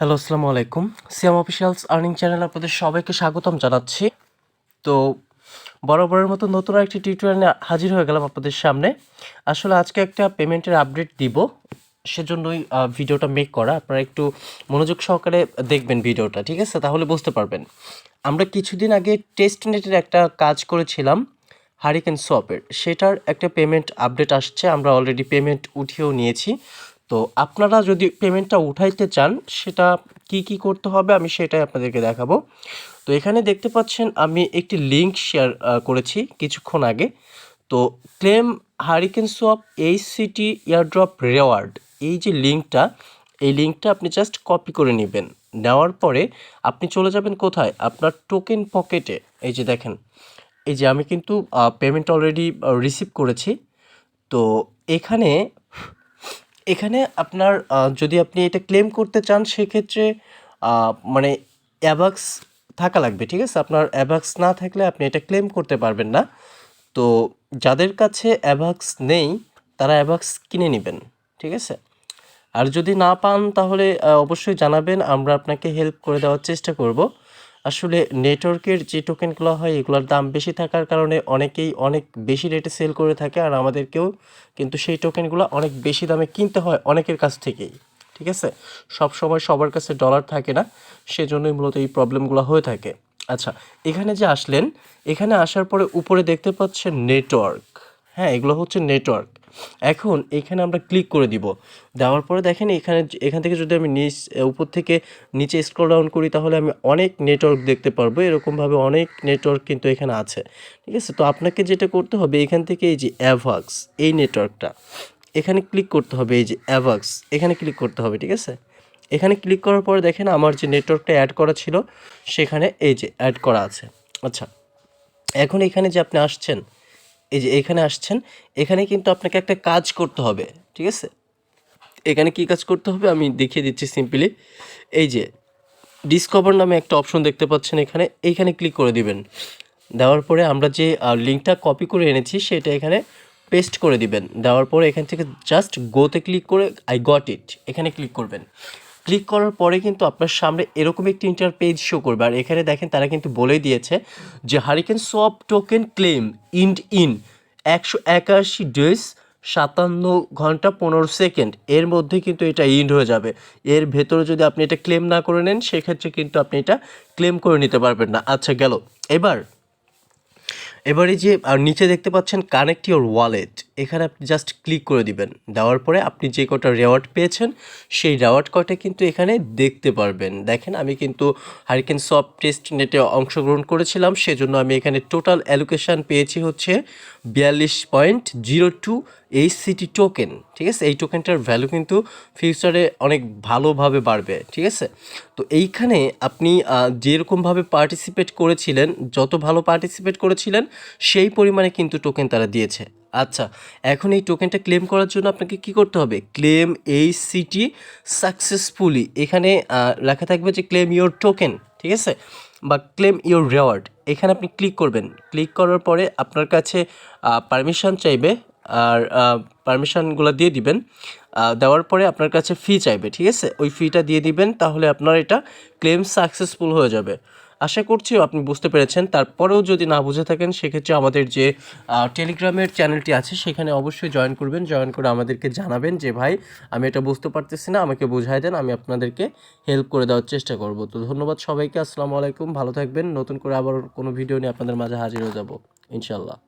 Hello, আসসালামু আলাইকুম। সিয়াম officials earning চ্যানেলে আপনাদের সবাইকে স্বাগতম জানাচ্ছি। তো বরাবরের মতো নতুন একটি টিউটোরিয়াল নিয়ে হাজির হয়ে গেলাম আপনাদের সামনে। আসলে আজকে একটা পেমেন্টের আপডেট দিব, সেজন্যই ভিডিওটা মেক করা। আপনারা একটু মনোযোগ সহকারে দেখবেন ভিডিওটা, ঠিক আছে? তাহলে বুঝতে পারবেন। আমরা কিছুদিন আগে টেস্টনেটের একটা কাজ করেছিলাম হারিকেন সোয়াপের, সেটার একটা পেমেন্ট আপডেট আসছে। আমরা অলরেডি পেমেন্ট উঠিয়েও নিয়েছি। তো আপনারা যদি পেমেন্টটা উঠাইতে চান, সেটা কি করতে হবে আমি সেটাই আপনাদেরকে দেখাবো। তো এখানে দেখতে পাচ্ছেন আমি একটি লিঙ্ক শেয়ার করেছি কিছুক্ষণ আগে। তো claim hurricane swap HCT airdrop reward, এই যে লিঙ্কটা, এই লিঙ্কটা আপনি জাস্ট কপি করে নেবেন। নেওয়ার পরে আপনি চলে যাবেন কোথায়, আপনার টোকেন পকেটে। এই যে দেখেন, এই যে আমি কিন্তু পেমেন্ট অলরেডি রিসিভ করেছি। তো এখানে এখানে আপনার যদি আপনি এটা ক্লেম করতে চান, সেক্ষেত্রে মানে অ্যাবাক্স থাকা লাগবে, ঠিক আছে? আপনার অ্যাবাক্স না থাকলে আপনি এটা ক্লেম করতে পারবেন না। তো যাদের কাছে অ্যাবাক্স নেই, তারা অ্যাবাক্স কিনে নেবেন, ঠিক আছে? আর যদি না পান, তাহলে অবশ্যই জানাবেন, আমরা আপনাকে হেল্প করে দেওয়ার চেষ্টা করব। আসলে নেটওয়ার্কের যে টোকেনগুলো হয়, এগুলোর দাম বেশি থাকার কারণে অনেকেই অনেক বেশি রেটে সেল করে থাকে, আর আমাদেরকেও কিন্তু সেই টোকেনগুলো অনেক বেশি দামে কিনতে হয় অনেকের কাছ থেকেই, ঠিক আছে? সব সময় সবার কাছে ডলার থাকে না, সেজন্যই মূলত এই প্রবলেমগুলো হয়ে থাকে। আচ্ছা, এখানে যে আসলেন, এখানে আসার পরে উপরে দেখতে পাচ্ছেন নেটওয়ার্ক। হ্যাঁ, এগুলো হচ্ছে নেটওয়ার্ক। এখন এখানে আমরা ক্লিক করে দিব। দেওয়ার পরে দেখেন, এখান থেকে যদি আমি উপর থেকে নিচে স্ক্রল ডাউন করি, তাহলে আমি অনেক নেটওয়ার্ক দেখতে পারবো। এরকমভাবে অনেক নেটওয়ার্ক কিন্তু এখানে আছে, ঠিক আছে? তো আপনাকে যেটা করতে হবে, এখান থেকে এই যে অ্যাভাক্স, এই নেটওয়ার্কটা এখানে ক্লিক করতে হবে। এই যে অ্যাভাক্স, এখানে ক্লিক করতে হবে, ঠিক আছে? এখানে ক্লিক করার পরে দেখেন আমার যে নেটওয়ার্কটা অ্যাড করা ছিল, সেখানে এই যে অ্যাড করা আছে। আচ্ছা, এখন এখানে যে আপনি আসছেন, এই যে এখানে আসছেন, এখানে কিন্তু আপনাকে একটা কাজ করতে হবে, ঠিক আছে? এখানে কি কাজ করতে হবে আমি দেখিয়ে দিচ্ছি সিম্পলি। এই যে ডিসকভার নামে একটা অপশন দেখতে পাচ্ছেন, এইখানে ক্লিক করে দিবেন। দেওয়ার পরে আমরা যে লিঙ্কটা কপি করে এনেছি, সেটা এখানে পেস্ট করে দিবেন। দেওয়ার পরে এখান থেকে জাস্ট গোতে ক্লিক করে আই গট ইট, এখানে ক্লিক করবেন। ক্লিক করার পরে কিন্তু আপনার সামনে এরকম একটি ইন্টারপেজ শো করবে। আর এখানে দেখেন, তারা কিন্তু বলেই দিয়েছে যে hurricane swap token claim in 181 days 57 ঘন্টা 15 সেকেন্ড এর মধ্যে কিন্তু এটা ইন্ড হয়ে যাবে। এর ভেতরে যদি আপনি এটা ক্লেম না করে নেন, সেক্ষেত্রে কিন্তু আপনি এটা ক্লেম করে নিতে পারবেন না। আচ্ছা, গেল। এবারে যে নিচে দেখতে পাচ্ছেন কানেক্ট ইওর ওয়ালেট, এখানে আপনি জাস্ট ক্লিক করে দিবেন। দেওয়ার পরে আপনি যে কটা রেওয়ার্ড পেয়েছেন, সেই রেওয়ার্ড কটা কিন্তু এখানে দেখতে পারবেন। দেখেন, আমি কিন্তু হারিকেন সফট টেস্ট নেটে অংশগ্রহণ করেছিলাম, সেজন্য আমি এখানে টোটাল অ্যালোকেশান পেয়েছি হচ্ছে 42.02 HCT টোকেন, ঠিক আছে? এই টোকেনটার ভ্যালু কিন্তু ফিউচারে অনেক ভালোভাবে বাড়বে, ঠিক আছে? তো এইখানে আপনি যেরকমভাবে পার্টিসিপেট করেছিলেন, যত ভালো পার্টিসিপেট করেছিলেন, সেই পরিমাণে কিন্তু টোকেন তারা দিয়েছে। আচ্ছা, এখন এই টোকেনটা ক্লেম করার জন্য আপনাকে কি করতে হবে? ক্লেম HCT সাকসেসফুলি, এখানে লেখা থাকবে যে ক্লেম ইওর টোকেন, ঠিক আছে? বা ক্লেম ইওর রেওয়ার্ড, এখানে আপনি ক্লিক করবেন। ক্লিক করার পরে আপনার কাছে পারমিশন চাইবে, আর পারমিশনগুলো দিয়ে দিবেন। দেওয়ার পরে আপনার কাছে ফি চাইবে, ঠিক আছে? ওই ফিটা দিয়ে দিবেন, তাহলে আপনার এটা ক্লেম সাকসেসফুল হয়ে যাবে। আশা করছি আপনি বুঝতে পেরেছেন। তারপরেও যদি না বুঝে থাকেন, সেক্ষেত্রে আমাদের যে টেলিগ্রামের চ্যানেলটি আছে, সেখানে অবশ্যই জয়েন করবেন। জয়েন করে আমাদেরকে জানাবেন যে ভাই, আমি এটা বুঝতে পারতেছি না, আমাকে বুঝাই দেন, আমি আপনাদেরকে হেল্প করে দেওয়ার চেষ্টা করব। তো ধন্যবাদ সবাইকে, আসসালামু আলাইকুম, ভালো থাকবেন। নতুন করে আবার কোনো ভিডিও নিয়ে আপনাদের মাঝে হাজির হয়ে যাব ইনশাল্লাহ।